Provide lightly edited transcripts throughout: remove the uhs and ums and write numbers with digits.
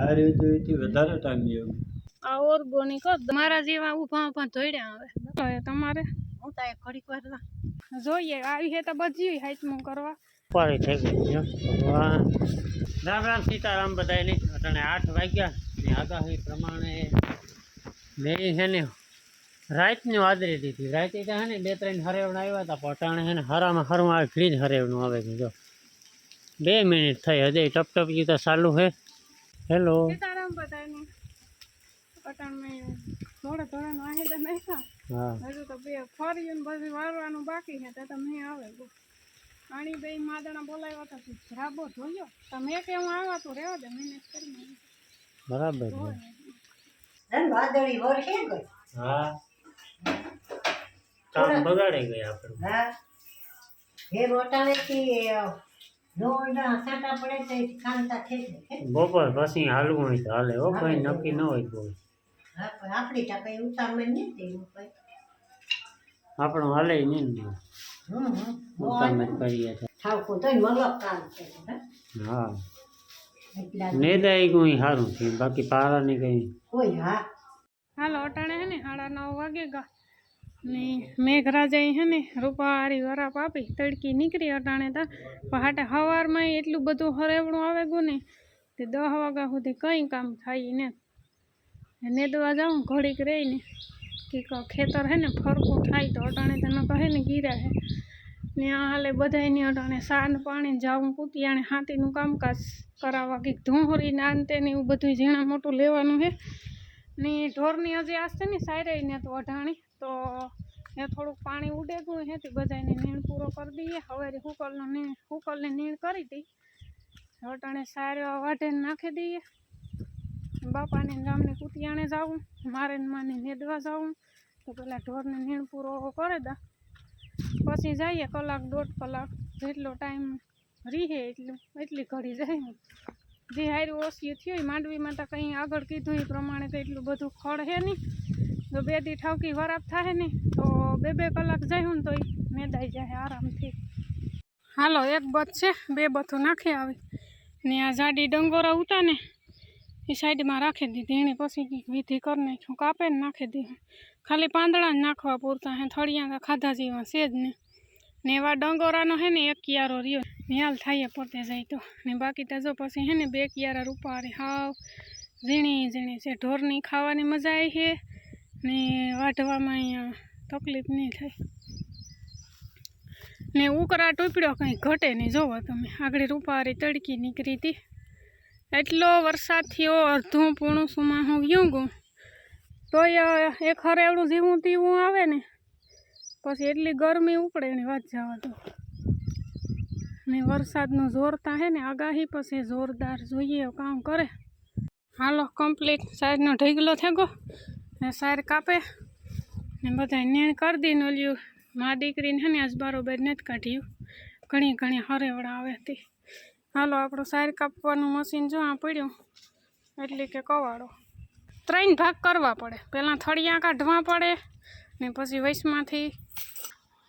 આ રીતે વધારે ટાઈમ લેવો આ ઓર્ગોનિક મારા જેવા ઊભા ઊભા ધોડ્યા આવે તમારે હું તો ઘડીક વાર જોઈએ આવી હે તો બધી હાઈટમું કરવા પારી થઈ ગઈ ભગવાન રામ રામ સીતારામ બધાને અટાણે 8 વાગ્યા ને આગાહી પ્રમાણે મેં છે ને રાતની વાદળી દીધી રાતે તો હે ને 2-3 હરેવણ આવ્યા હતા પટાણે છે ને હરામાં હરું આવે ફ્રીજ હરેવણું આવે છે જો 2 મિનિટ થઈ હજી ટપટપી તો ચાલુ છે હેલો સીતારામ બધાને અટાણે થોડા થોડા વાહે તો નહીં હા હજુ તો બે ફર્યું ને બધું વારવાનું બાકી છે તો તમે આવે આણી બે માદણા બોલાવ્યા હતા રાબો જોયો તમે કેમ આવ્યા તો રહેવા દે મહેનત કરી બરાબર વાદળી વરસે ગઈ હા કામ બગાડી ગયા આપણે હા એ રોટાવેથી દોડા સાટા પડે તો કાંતા થઈ જાય બપોર પછી હાલવું હોય તો હાલે હો કઈ નક્કી ન હોય કોઈ હા પણ આપણી ટા કઈ ઉતારમે નહીં તેવું કઈ આપણું હાલે નહીં ને ઉતારમે કરીએ તો ઠાવકો તોય મલક કામ છે હા એટલા નેદાઈ કોઈ સારું છે બાકી પારાની કઈ કોઈ હા હાલો અટાણે હે ને 9:30 વાગે ગા ને મેઘરાજાએ હે ને રૂપારી વરાપ આપી તડકી નીકળી અટાણે તા પહાટે સવારમાં એટલું બધું હરેવણું આવે ગયું ને તે 10 વાગ્યા સુધી કંઈ કામ થાય ને નેદવા જાઉં ઘડીક રહીને કે ખેતર હે ને ફરકું થાય તો અટાણે તને કહે ને ગીરા હે ને આ હાલે બધાયની અટાણે સાન પાણી જાવું કૂતિયાણે હાથીનું કામકાજ કરાવવા કંઈક ધોહરીને આંતે ને એવું બધું ઝીણા મોટું લેવાનું છે ને ઢોરની હજી આસ્તે ને સાયરાઈને તો અઢાણી તો એ થોડુંક પાણી ઉડે ગયું હે તે બધાને નીણ પૂરો કરી દઈએ હવે હુકલને નીણ કરી દઈ અટાણે સારો વાઢે નાખી દઈએ બાપાને ગામને કૂતિયાણે જાવું મારે માને નેદવા જાવું તો પેલા ઢોરને નીણ પૂરો કરે દા પછી જઈએ કલાક 1.5 કલાક જેટલો ટાઈમ રીહે એટલી ઘડી જાય જે હારું ઓછું થયું માંડવીમાં તો કંઈ આગળ કીધું એ પ્રમાણે કંઈ એટલું બધું ખડ હે નહીં તો 2 દી ઠાવકી વરાપ થાય ને તો 2 કલાક જાય ને તો મેદાઈ જાય આરામથી હાલો એક બથ છે 2 બથું નાખી આવી ને આ જાડી ડંગોરા ઉતા ને એ સાઈડમાં રાખી દીધી એની પછી કંઈક વિધિ કરી નાખ્યું કાપે ને નાખી દીધું ખાલી પાંદડા જ નાખવા પૂરતા હે થળિયા ખાધા જેવા છે જ ને એવા ડંગોરાનો હે ને 1 કિયારો રહ્યો નિહાલ થાય પોતે જાય તો ને બાકી તો જો પછી હે ને 2 કિયારા રૂપારી હાવ ઝીણી ઝીણી છે ઢોરની ખાવાની મજા આવી છે ને વાઢવામાં અહીંયા તકલીફ નહીં થાય ને ઉકરા ટૂપડ્યો કંઈ ઘટે નહીં જોવો તમે આગળ રૂપારી તડકી નીકળી હતી એટલો વરસાદ થયો અડધું પૂણું સુમાં હું ગયું ગયું તોય એક હરેવડું જીવું તીવું આવે ને પછી એટલી ગરમી ઉપડે એની વાત જવા દો ને વરસાદનું જોરતા હે ને આગાહી પછી જોરદાર જોઈએ કામ કરે હાલો કમ્પ્લીટ સાઈડનો ઢીગલો થઈ ગયો ને સાઈડ કાપે ને બધા નીણ કરી દઈને ઓલ્યું મા દીકરીને હે ને આજ બરોબર નથી કાઢ્યું ઘણી હરેવડા આવે હતી હાલો આપણું સાઈડ કાપવાનું મશીન જો આ પડ્યું એટલે કે કવાડો 3 ભાગ કરવા પડે પહેલાં થળિયા કાઢવા પડે ને પછી વૈશમાંથી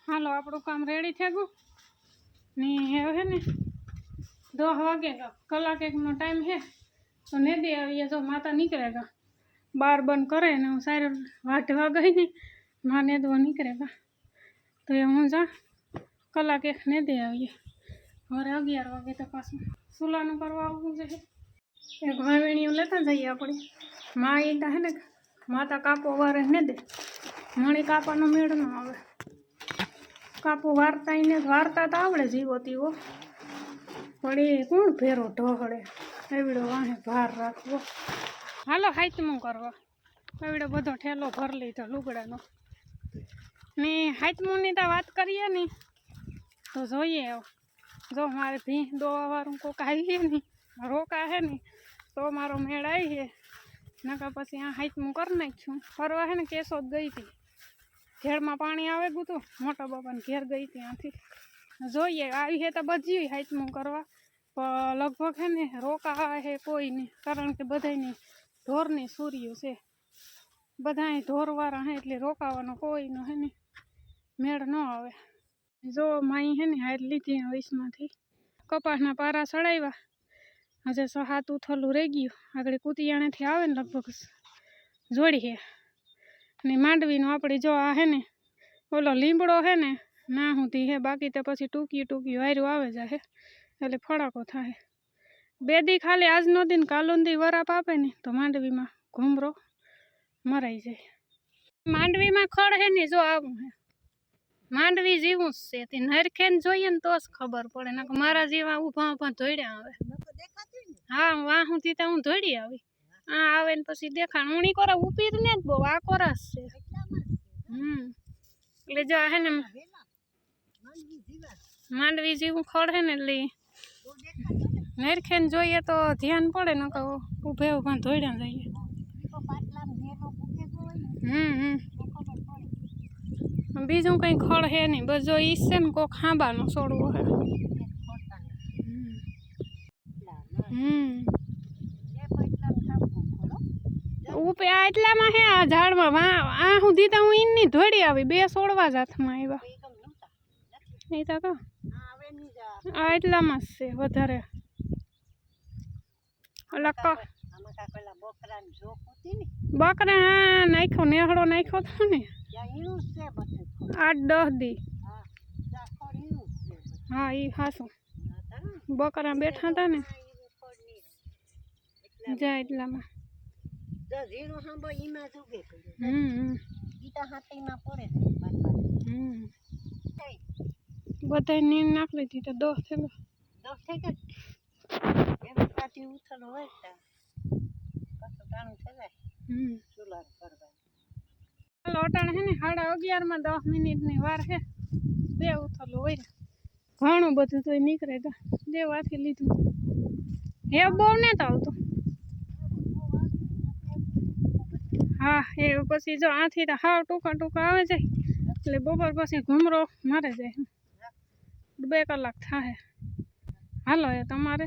હાલો આપણું કામ રેડી થઈ ગયું ને હવે હે ને 10 વાગે કલાક એકનો ટાઈમ છે તો નેદે આવીએ જો માતા નીકળેગા બાર બંધ કરે ને હું સારી વાઢવા ગઈ ને માં નેદવા નીકળેગા તો એ હું જા કલાક એક નેદે આવીએ હવે 11 વાગે તો પાછું સુલાનું કરવા આવવું છે એક વાવેણીઓ લેતા જઈએ આપણે માં ઈંડા હે ને માતા કાપો વારે ને દે મણી કાપાનો મેળ ન આવે કાપો વારતા તો આવડે જીવો તીવો પણ એ કોણ ફેરો ઢોહળે એવડો વાહે ભાર રાખવો હાલો હાઈતમું કરવા એવડો બધો ઠેલો ભર લીધો લુગડાનો ને હાઈતમુંની તો વાત કરીએ ને તો જોઈએ જો મારે ભીં દોવાવાળું કોક આવીએ ને રોકા હે ને તો મારો મેળ આવી છે નકા પછી આ હાઈતમું કરી નાખ્યું ફરવા હે ને કેશોદ ગઈ હતી ઘેરમાં પાણી આવે ગયું હતું મોટા બાપાને ઘેર ગઈ હતી ત્યાંથી જોઈએ આવી છે તો બધી હાઈતમું કરવા પણ લગભગ હે ને રોકા હે કોઈ નહીં કારણ કે બધાની ઢોરની સૂર્યો છે બધાય ઢોરવાળા હે એટલે રોકાવાનો કોઈનો હે ને મેળ ન આવે જો માઈ હે ને હાર લીધી વૈશમાંથી કપાસના પારા ચડાવ્યા હજે 6-7 ઉથલું રહી ગયું આગળ કુતિયાણેથી આવે ને લગભગ જોડીએ ને માંડવીનું આપણે જો આ હે ને ઓલો લીમડો હે ને ના સુધી હે બાકી તો પછી ટૂંકી વાયરું આવે જાય એટલે ફડાકો થાય 2 દી ખાલી આજનો દિન કાલુન દી વરાપ આપે ને તો માંડવીમાં ઘૂમરો મરાઈ જાય માંડવીમાં ખડ હે ને જો આવું હે માંડવી જેવું જ છે તે નરખે ને જોઈએ ને તો જ ખબર પડે ને મારા જેવા ઊભા ધોડ્યા આવે હા વાહ સુધી તો હું ધોડી આવી આ આવે ને પછી દેખાણ ઊણી કોરા ઉપીર ને જ બહુ આ કોરાસ છે એટલે જો હે ને માંડવી જેવું ખડ હે ને એટલે નરખે ને જોઈએ તો ધ્યાન પડે ને કહો ઊભા ધોડ્યા જઈએ બીજું કઈ ખડ હે નહીં બસ જો ઈ છે ને કોક ખાંબાનો છોડવો હે ઉપે આ એટલામાં હે આ ઝાડમાં આ સુધી તો હું ઈની ધોડી આવી 2 છોડવા જ હાથમાં આવ્યા એ તો કહો આ એટલામાં જ છે વધારે બકરા નાખ્યો નેહડો નાખ્યો હતો ને 8-10 દી હા એ હાસું બકરા બેઠા હતા ને જા એટલામાં બધા નીંદ નાખી લીધી તો 10 થઈ લોટાણ હે ને 11:30 10 મિનિટની વાર હે 2 ઉથલું હોય ઘણું બધું તો નીકળે તો દેવાથી લીધું હે બહુ ને તો આવતું હા એ પછી જો આથી તો હાવ ટૂંકા આવે જાય એટલે બપોર પછી ઘૂમરો મારે જાય 2 કલાક થાય હાલો એ તમારે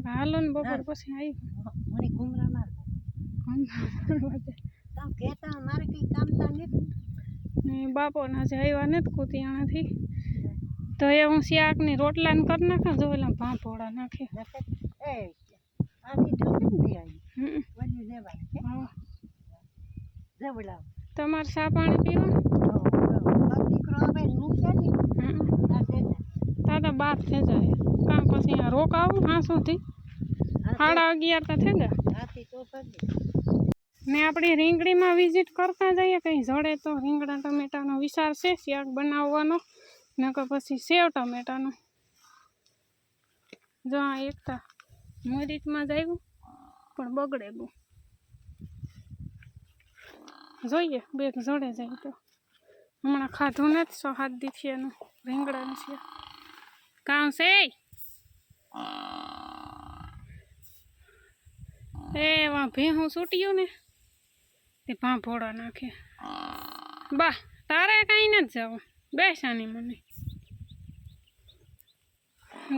હાલો ને બપોર પછી આવી બાપો ના જે આવ્યા ને કુતિયાણાથી તો એ હું શાક ની રોટલા ને કરી નાખે જો એટલે ભાંભોળા નાખે તમારે ચા પાણી પીવા દાદા 12 થઈ જાય કામ પછી અહીંયા રોકાવું હા સુધી 11:30 તો થઈ ગયા ને આપણી રીંગણીમાં વિઝિટ કરતા જઈએ કંઈ જડે તો રીંગણા ટમેટાનો વિચાર છે શાક બનાવવાનો નકર પછી સેવ ટમેટાનો જો આ એકતા મરીચમાં જ આવ્યું પણ બગડે બહુ જોઈએ 2 જડે જાય તો હમણાં ખાધું ને જ 6-7 દી એનું રીંગણાનું છે કામ છે એવા ભેહું છૂટ્યું ને તે ભાંભોળા નાખે બા તારે કાંઈ નથી જવું બેસાની મને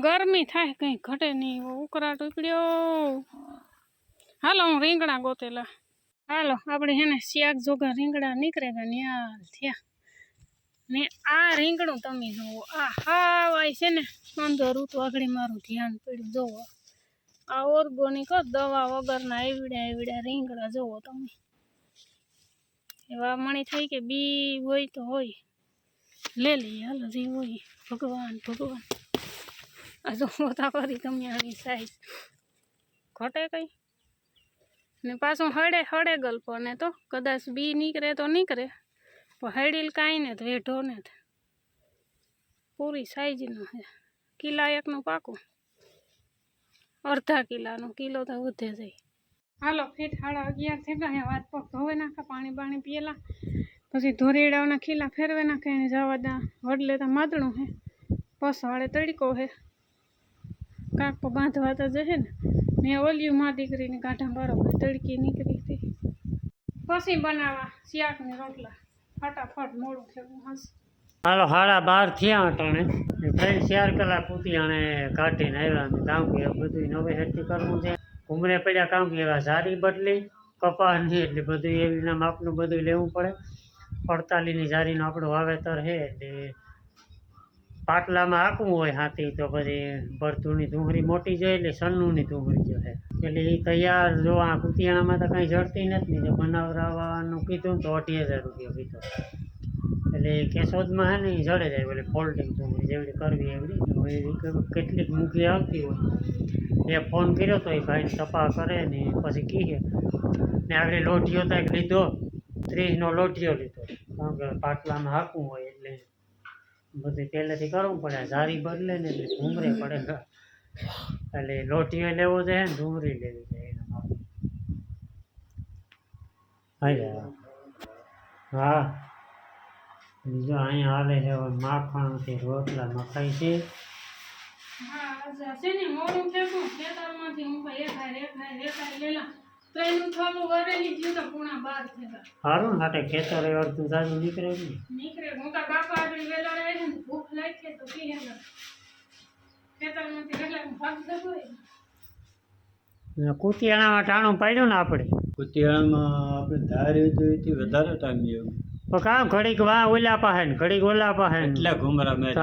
ગરમી થાય કંઈ ઘટે નહીં ઉકળાટ ઉપડ્યો હાલો હું રીંગણા ગોતેલા હાલો આપણે હે ને શાક જોગા રીંગણા નીકળે ગયા ન્યાલ થયા ને આ રીંગણું તમે જુઓ આ હાવાય છે ને અંદરું તો આગળ મારું ધ્યાન પડ્યું જુઓ આ ઓર્ગોનિક દવા વગરના એવડા રીંગણા જુઓ તમે એવા મણી થઈ કે બી હોય તો હોય લે લઈએ હાલો જે હોય ભગવાન આ જો મોટા કરી તમે આવી સાઈઝ ઘટે કઈ ને પાછું હળે ગલ્પો ને તો કદાચ બી નીકળે તો નીકળે પણ હળીલ કાંઈ ને વેઢો ને પૂરી સાઈઝનું છે કિલા એકનું પાકું અડધા કિલાનું કિલો તો વધે જાય હાલો ફીટ 11:30 થઈ ગયા વાત પગ ધોવે નાખા પાણી પીએલા પછી ધોરીડાઓના ખીલા ફેરવે નાખે એને જવા દા વડલે તો માદણું હે પસવાળે તડકો હે કાકો બાંધવા તો જશે ને ઓલિયું માં દીકરીને કાંઠા બરોબર તડકી નીકળી હતી પછી બનાવવા શાકની રોટલા ફટાફટ મોડું થયું હશે હાલો 12:30 થયા અટાણે 3-4 કલાક કુતિયાણે કાઢીને આવ્યા કામ કે બધું નવે હેઠી કરવું છે ઘૂમરે પડ્યા કામ કે એવા ઝારી બદલી કપાસની એટલે બધું એવી ના માપનું બધું લેવું પડે 48ની ઝારીનું આપણું વાવેતર છે એટલે પાટલામાં હાંકવું હોય હાથી તો પછી ભરતુની ધૂંઘરી મોટી જોઈએ એટલે સન્નુની ધૂંઘરી જોઈએ એટલે એ તૈયાર જો આ કુતિયાણામાં તો કંઈ જડતી નથી જો બનાવવાનું કીધું તો 28,000 રૂપિયા કીધો એટલે કેશોદમાં હે ને એ જડે જાય એટલે ફોલ્ડિંગ ધૂંઘરી જેવડી કરવી એવડી હવે કેટલીક મૂકી આવતી હોય એ ફોન કર્યો તો એ ભાઈને તપા કરે ને પછી કીએ ને આગળ લોઢિયો તો એક લીધો 30નો લોઢિયો લીધો કારણ કે પાટલામાં હાંકવું હોય એટલે બધું પહેલેથી કરવું પડે જારી બદલે ને એટલે ઘૂમરે પડે એટલે લોટીઓ લેવો છે ને ડુંગળી લેવી છે એના હા બીજો અહીંયા હાલે છે હવે માખણથી રોટલા મખાઈ છે સારું ને હાટે ખેતર અડધું તાજું નીકળે નીકળે મોટા બાપા આગળ વેલા રહે ને ભૂખ લાગે તો પી હે ખેતરમાંથી એટલે ભાગ જતો કુતિયાણામાં ટાણું પાડ્યું ને આપણે કુતિયાણામાં આપણે ધાર્યું તો એથી વધારે ટાઈમ ગયો તો કામ ઘડીક વાં ઓલા પાસે ને ઘડીક ઓલા પાસે એટલા ઘુમરા મેં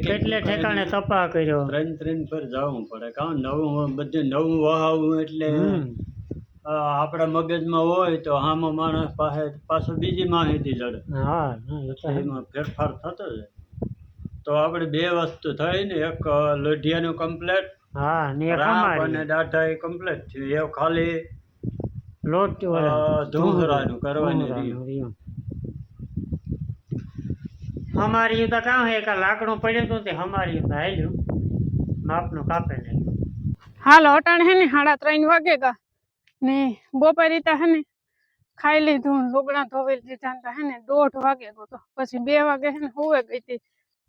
કેટલે ઠેકાણે તપા કર્યો 3 પર જવું પડે કાં નવું બધું નવું વહાવું એટલે આપણા મગજમાં હોય તો આમાં માણસ પાસે પાછું બીજી માહિતી જડે હા એમાં ફેરફાર થતો જાય તો આપણે 2 વસ્તુ થઈ ને એક લોઢિયાનું કમ્પ્લેટ હા ને અને દાઢા એ કમ્પ્લેટ થયું એ ખાલી લોટ ધૂંઘરાનું કરવાની રહ્યું અમારી તો કામ હે કે લાકડું પડ્યું હતું તે અમારી હાલ્યું માપનું કાપે નાખ્યું હાલ અટાણ હે ને 3:30 વાગે ગા ને બપોરી તા હે ને ખાઈ લીધું લુગડા ધોવી લીધા હે ને 1:30 વાગે ગયો તો પછી 2 વાગે હે ને હુવે ગઈ હતી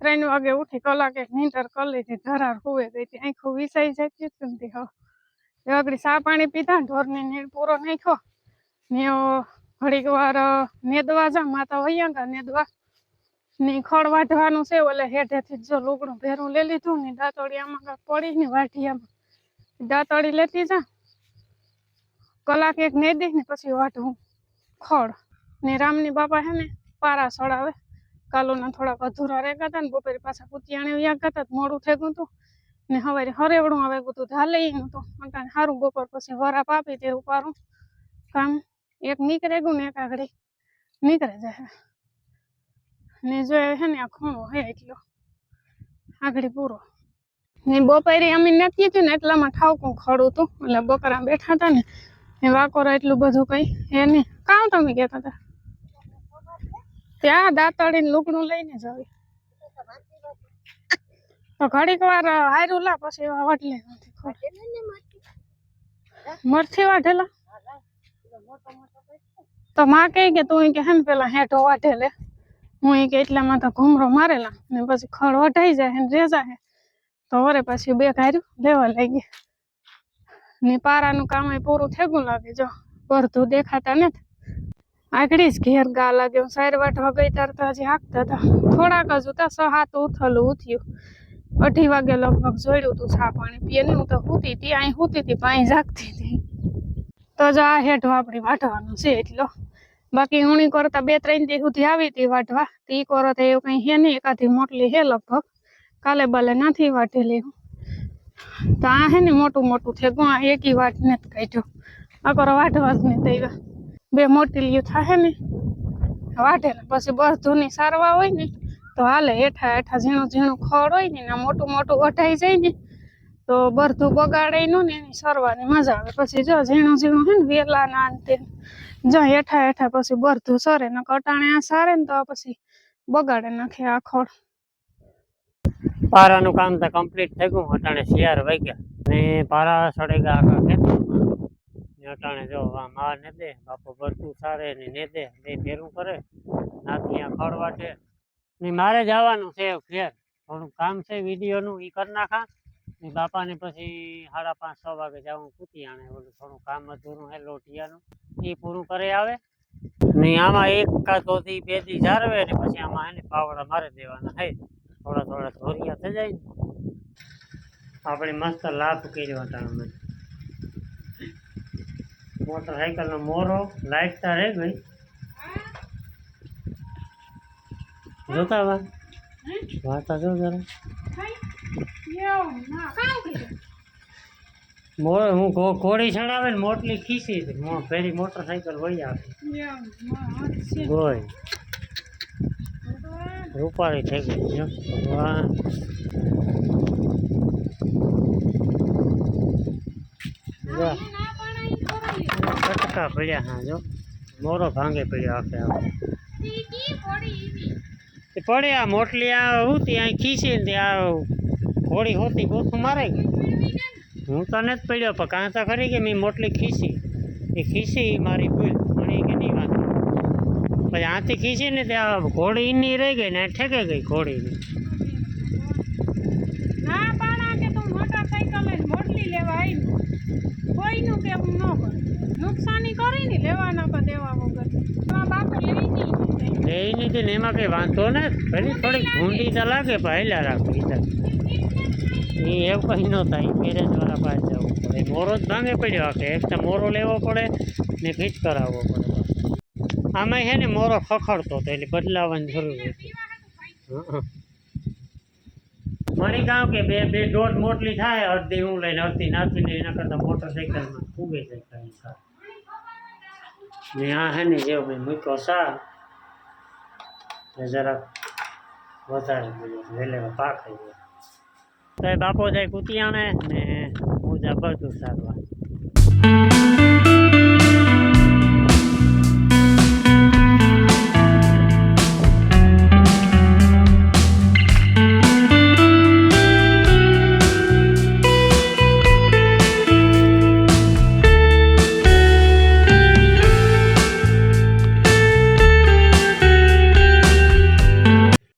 3 વાગે ઉઠી કલાક એક નીંદર કરી લીધી ધરાર હુવે ગઈ હતી આંખો વિસાઈ જતી હતી હવે આગળ ચા પાણી પીધા ઢોરને નીર પૂરો નાખ્યો ને ઘડીક વાર નેદવા જા માતા વૈયા ગા નેદવા ને ખડ વાઢવાનું છે ઓલે હેઠેથી જો લુગડું ભેરું લઈ લીધું ને દાંતળી આમાં પડી ને વાઢિયામાં દાંતળી લેતી જા કલાક એક નેદી ને પછી વાઢવું ખડ ને રામની બાપા હે ને પારા સડાવે કાલુના થોડાક અધૂરા રહેતા હતા ને બપોરે પાછા કુતિયાણે વ્યા હતા મોડું થઈ ગયું હતું ને હવે હરેવડું આવે ગયું ધાલે એનું તો અટાણે સારું બપોર પછી વરાપ આપી તે ઉપારું કામ એક નીકળે ગયું ને એક આગળ નીકળે જાય ને જો હે ને આ ખૂણો હે એટલો આગળ પૂરો ને બપોરે અમે નથી કીધું ને એટલામાં ઠાવકું ખડું હતું એટલે બકરા બેઠા હતા ને એ વાકોરા એટલું બધું કઈ હે ને કામ તમે કહેતા હતા ત્યાં દાંતળીને લુગડું લઈને જ આવી તો ઘડીક વાર હાર્યું લા પછી વાટલે મરથી વાઢેલા તો માં કહે કે તું કે હે ને પેલા હેઠો વાઢે લે હું કે એટલામાં તો ઘૂમરો મારેલા ને પછી ખડ વઢાઈ જાય ને રેજા હે તો વરે પછી 2 ઘાર્યું લેવા લાગી ને પારાનું કામ પૂરું થેગું લાગે જો પડધું દેખાતા નથી આગળ જ ઘેર ગા લાગે 4 વાટવા ગઈ ત્યારે તો હજી હાંકતા હતા થોડાક જ હતા 6-7 ઉથલું ઉથ્યું 2:30 વાગે લગભગ જોડ્યું તું ચા પાણી પીએ ને હું તો હુતી હતી અહીં હુતી હતી પાણી જાગતી હતી તો જ આ હેઠો આપણી વાઢવાનું છે એટલો બાકી ઉણી કરતા 2-3 દી સુધી આવી હતી વાઢવા તી કરો તો એવું કઈ હે નહીં એકાદી મોટલી હે લગભગ કાલે બાલે નથી વાઢેલી તો આ હે ને મોટું મોટું થેગું આ એકી વાટ નથી કાઢ્યો આ કરો વાઢવા જ નહીં થયા 2 મોટીલીઓ થાય ને વાઢેલા પછી બધું સારવા હોય ને તો હાલે હેઠા હેઠા ઝીણું ઝીણું ખડ હોય ને મોટું મોટું વઢાઈ જાય ને તો બધું બગાડે નું ને એની સરવાની મજા આવે પછી જો ઝીણું ઝીણું હે ને વેલા ના અંતે જો હેઠા હેઠા પછી બધું સરે ને કટાણે આ સારે ને તો પછી બગાડે નાખે આ ખડ પારાનું કામ તો કમ્પ્લીટ થઈ ગયું અટાણે 4 વાગ્યા ને પારા સડે ગયા આગળ ખેતરમાં અટાણે જો માર ને દે બાપો ભરતું સારે ને દે 2 ફેરું કરે નાથી આ ખડ વાટે ને મારે જવાનું છે ફેર થોડું કામ છે વિડીયોનું એ કરી નાખા ને બાપાને પછી 5:30-6 વાગે જવું કુતિયાણે ઓલું થોડું કામ અધૂરું હે લોટિયાનું એ પૂરું કરી આવે ને આમાં 1 કાં તો 2 દી જારવે ને પછી આમાં એને પાવડા મારી દેવાના હે થોડા થોડા ધોરિયા થઈ જાય ને આપણે મસ્ત લાભ કર્યો હતા મોટરસાઇકલનો મોરો લાઈટ તો રહી ગઈ જોતા વા વાતા જો જરા એવું ના કામ કર્યું હું ઘોડી ચડાવે ને મોટલી ખીસી હતી ફેરી મોટરસાઇકલ વહી આવે ગોય રૂપાળી થઈ ગઈ જો ભગવાન કટકા પડ્યા હા જો મોરો ભાંગે પડ્યો આખે પડે આ મોટલી આ હતી અહીં ખીસી ને ત્યાં ઘોડી હોતી ગોથું મારે ગઈ હું તો નથી પડ્યો પણ કાં તો ખરી કે મેં મોટલી ખીસી એ ખીસી મારી ભૂલ મળી કે નહીં વાંધો પછી આથી ખીસી ને ત્યાં ઘોડી એની રહી ગઈ ને ઠેકે ગઈ ઘોડીની ના પાણા કે તું મોટરસાઇકલ લઈને મોટલી લેવા આવી કોઈનું કેવું ન કર નુકસાની કરી ને લેવાના પર દેવા વગર એમાં બાપુ લઈ નહીં ને એમાં કંઈ વાંધો ને ભલે થોડીક ભૂંડી તો લાગે પણ હેલા રાખવી એ એવું કંઈ ન થાય ગેરેજવાળા પાસે જવું પડે મોરો જ ભાંગે પડ્યો આખે એક તો મોરો લેવો પડે ને ફિટ કરાવવો પડે આમાં છે ને મોરો ખખડતો હતો એટલે બદલાવવાની જરૂર હતી મળી ગામ કે બે દોઢ મોટલી થાય અડધી હું લઈને અડધી નાખીને એના કરતાં મોટરસાઇકલમાં ફૂગી જાય કાંઈ કાર ને આ છે ને જેવું મેં મૂક્યો સાર જરાક વધારે વેલેવા પાક થઈ ગયો તો બાપો જાય કુતિયાણે ને હું જા બધું સારવા